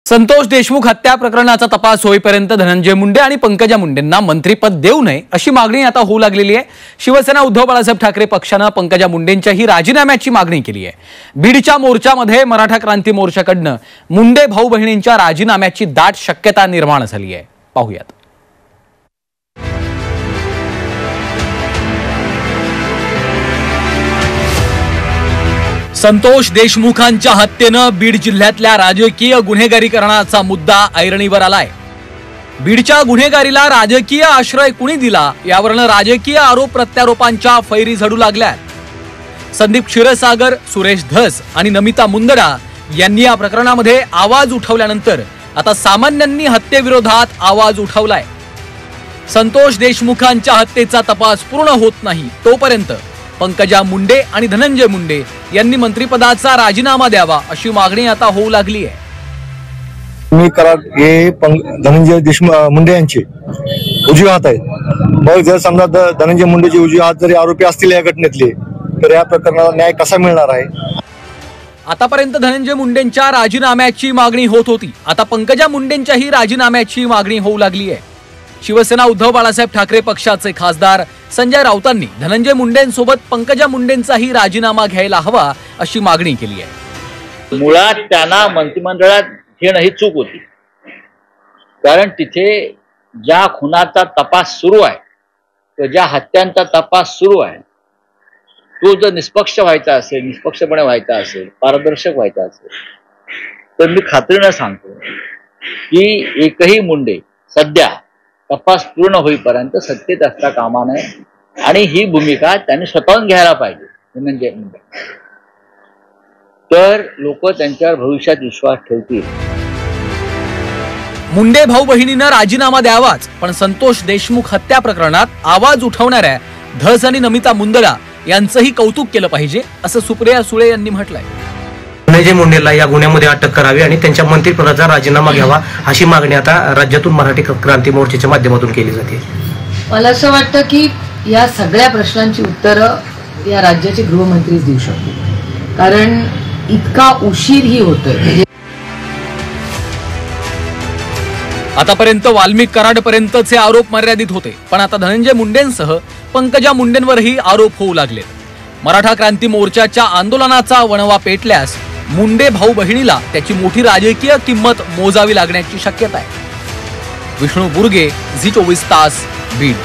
संतोष देशमुख हत्या प्रकरणाचा तपास होईपर्यंत धनंजय मुंडे आणि पंकजा मुंडेंना मंत्रिपद देऊ नये अशी मागणी आता होऊ लागलेली आहे। शिवसेना उद्धव बाळासाहेब ठाकरे पक्षाने पंकजा मुंडेंच्याही राजीनाम्याची मागणी केली आहे। बीडच्या मोर्चामध्ये मराठा क्रांती मोर्चाकडून मुंडे भाऊ बहिणींच्या राजीनाम्याची दाट शक्यता निर्माण झाली आहे। पाहूयात। संतोष देशमुखांच्या हत्येनं बीड जिल्ह्यातल्या राजकीय गुन्हेगारीकरणाचा मुद्दा ऐरणीवर आलाय। बीडच्या गुन्हेगारीला राजकीय आश्रय कुणी दिला यावरून राजकीय आरोप प्रत्यारोपांच्या फैरी झडू लागल्यात। संदीप क्षीरसागर, सुरेश धस आणि नमिता मुंदडा यांनी या प्रकरणामध्ये आवाज उठवल्यानंतर आता सामान्यांनी हत्येविरोधात आवाज उठवलाय। संतोष देशमुखांच्या हत्येचा तपास पूर्ण होत नाही तोपर्यंत पंकजा मुंडे आणि धनंजय मुंडे यांनी मंत्रिपदाचा राजीनामा द्यावा अशी मागणी आता होऊ लागली आहे। मी कराड हे धनंजय देशमुख मुंडे यांचे उजवे हात आहेत। मग जर समजा धनंजय मुंडेचे उजवे हात जरी आरोपी असतील या घटनेतले तर या प्रकरणाला न्याय कसा मिळणार आहे? आतापर्यंत धनंजय मुंडेंच्या राजीनाम्याची मागणी होत होती, आता पंकजा मुंडेंच्याही राजीनाम्याची मागणी होऊ लागली आहे। शिवसेना उद्धव बाळासाहेब ठाकरे पक्षाचे खासदार संजय राऊतांनी धनंजय मुंडेंसोबत पंकजा मुंडेंचाही राजीनामा घ्यायला हवा अशी मागणी केली आहे। मुळात त्यांना मंत्रिमंडळात घेणं ही चूक होती, कारण तिथे ज्या खुनाचा तपास सुरू आहे किंवा ज्या हत्यांचा तपास सुरू आहे तो जर निष्पक्ष व्हायचा असेल, निष्पक्षपणे व्हायचा असेल, पारदर्शक व्हायचा असेल तर मी खात्रीनं सांगतो की एकही मुंडे सध्या तपास पूर्ण होईपर्यंत सत्तेत असता कामा नये आणि ही भूमिका त्यांनी स्वतःहून घ्यायला पाहिजे। म्हणजे तर लोक त्यांच्यावर भविष्यात विश्वास ठेवतील। मुंडे भाऊ बहिणींना राजीनामा द्यावाच, पण संतोष देशमुख हत्या प्रकरणात आवाज उठवणाऱ्या धस आणि नमिता मुंदडा यांचंही कौतुक केलं पाहिजे असं सुप्रिया सुळे यांनी म्हटलंय। धनंजय मुंडेला या गुन्ह्यामध्ये अटक करावी आणि त्यांच्या मंत्रिपदाचा राजीनामा घ्यावा अशी मागणी आता राज्यातून मराठी क्रांती मोर्चाच्या माध्यमातून केली जाते। मला असं वाटतं की या सगळ्या प्रश्नांची उत्तरं या राज्याचे गृहमंत्रीच देऊ शकतील, कारण इतका उशीरही होतोय। आतापर्यंत वाल्मिक कराडपर्यंतचे आरोप मर्यादित होते, पण आता धनंजय मुंडेंसह पंकजा मुंडेंवरही आरोप होऊ लागलेत। मराठा क्रांती मोर्चाच्या आंदोलनाचा वणवा पेटल्यास मुंडे भाऊ बहिणीला त्याची मोठी राजकीय किंमत मोजावी लागण्याची शक्यता आहे। विष्णू बुर्गे, झी 24 तास, बीड।